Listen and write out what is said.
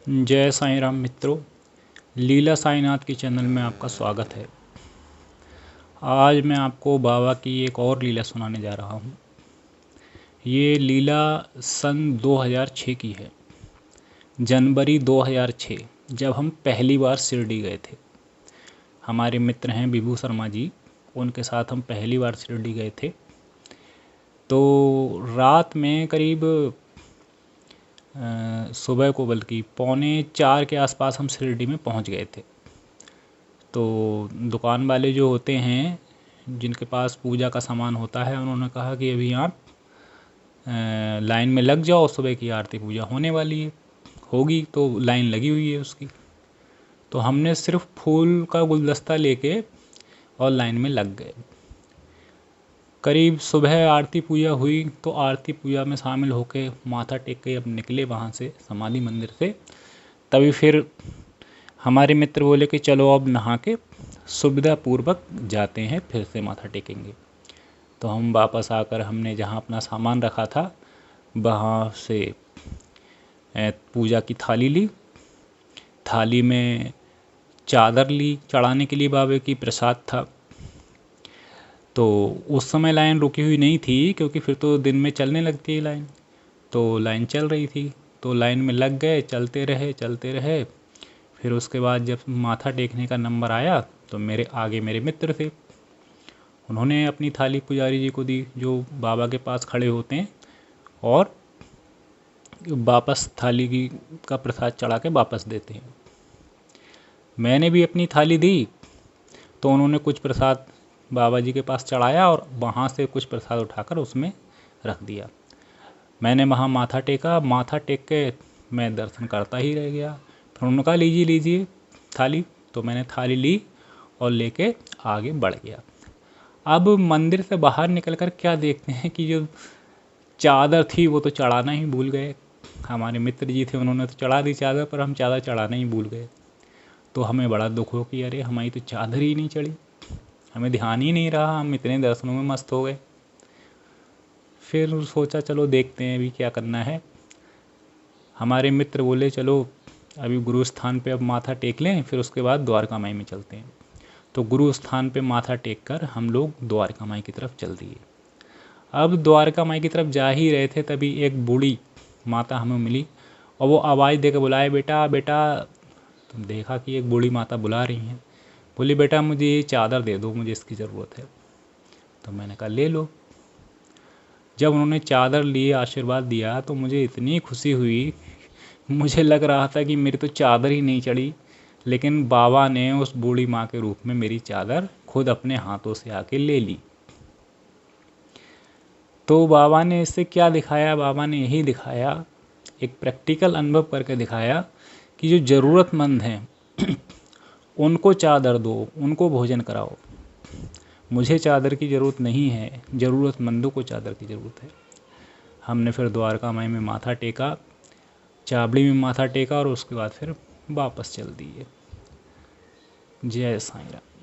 जय साईं राम मित्रों, लीला साईनाथ के चैनल में आपका स्वागत है। आज मैं आपको बाबा की एक और लीला सुनाने जा रहा हूँ। ये लीला सन 2006 की है, जनवरी 2006, जब हम पहली बार शिरडी गए थे। हमारे मित्र हैं विभू शर्मा जी, उनके साथ हम पहली बार शिरडी गए थे। तो रात में करीब सुबह को बल्कि 3:45 के आसपास हम शिरडी में पहुंच गए थे। तो दुकान वाले जो होते हैं, जिनके पास पूजा का सामान होता है, उन्होंने कहा कि अभी आप लाइन में लग जाओ, सुबह की आरती पूजा होने वाली है, होगी तो लाइन लगी हुई है उसकी। तो हमने सिर्फ फूल का गुलदस्ता लेके और लाइन में लग गए। करीब सुबह आरती पूजा हुई, तो आरती पूजा में शामिल होके माथा टेक के अब निकले वहाँ से, समाधि मंदिर से। तभी फिर हमारे मित्र बोले कि चलो अब नहा के सुविधापूर्वक जाते हैं, फिर से माथा टेकेंगे। तो हम वापस आकर हमने जहाँ अपना सामान रखा था वहाँ से पूजा की थाली ली। थाली में चादर ली चढ़ाने के लिए, बाबे की प्रसाद था। तो उस समय लाइन रुकी हुई नहीं थी, क्योंकि फिर तो दिन में चलने लगती है लाइन। तो लाइन चल रही थी, तो लाइन में लग गए, चलते रहे। फिर उसके बाद जब माथा टेकने का नंबर आया तो मेरे आगे मेरे मित्र थे। उन्होंने अपनी थाली पुजारी जी को दी, जो बाबा के पास खड़े होते हैं, और वापस थाली की का प्रसाद चढ़ा के वापस देते हैं। मैंने भी अपनी थाली दी, तो उन्होंने कुछ प्रसाद बाबा जी के पास चढ़ाया और वहाँ से कुछ प्रसाद उठाकर उसमें रख दिया। मैंने वहाँ माथा टेका। माथा टेक के मैं दर्शन करता ही रह गया। फिर उन्होंने कहा लीजिए थाली। तो मैंने थाली ली और लेके आगे बढ़ गया। अब मंदिर से बाहर निकलकर क्या देखते हैं कि जो चादर थी वो तो चढ़ाना ही भूल गए। हमारे मित्र जी थे, उन्होंने तो चढ़ा दी चादर, पर हम चादर चढ़ाना ही भूल गए। तो हमें बड़ा दुख हो कि अरे हमारी तो चादर ही नहीं चढ़ी, हमें ध्यान ही नहीं रहा, हम इतने दर्शनों में मस्त हो गए। फिर सोचा चलो देखते हैं अभी क्या करना है। हमारे मित्र बोले चलो अभी गुरु स्थान पे अब माथा टेक लें, फिर उसके बाद द्वारका माई में चलते हैं। तो गुरु स्थान पे माथा टेक कर हम लोग द्वारका माई की तरफ चल दिए। अब द्वारका माई की तरफ जा ही रहे थे, तभी एक बूढ़ी माता हमें मिली और वो आवाज़ दे के बुलाए, बेटा बेटा। तो देखा कि एक बूढ़ी माता बुला रही हैं। बोली बेटा मुझे ये चादर दे दो, मुझे इसकी ज़रूरत है। तो मैंने कहा ले लो। जब उन्होंने चादर लिए, आशीर्वाद दिया, तो मुझे इतनी खुशी हुई, मुझे लग रहा था कि मेरी तो चादर ही नहीं चढ़ी, लेकिन बाबा ने उस बूढ़ी माँ के रूप में मेरी चादर खुद अपने हाथों से आके ले ली। तो बाबा ने इससे क्या दिखाया? बाबा ने यही दिखाया, एक प्रैक्टिकल अनुभव करके दिखाया कि जो ज़रूरतमंद हैं उनको चादर दो, उनको भोजन कराओ। मुझे चादर की ज़रूरत नहीं है, ज़रूरतमंदों को चादर की ज़रूरत है। हमने फिर द्वारका माई में माथा टेका, चाबड़ी में माथा टेका और उसके बाद फिर वापस चल दिए। जय साईं राम।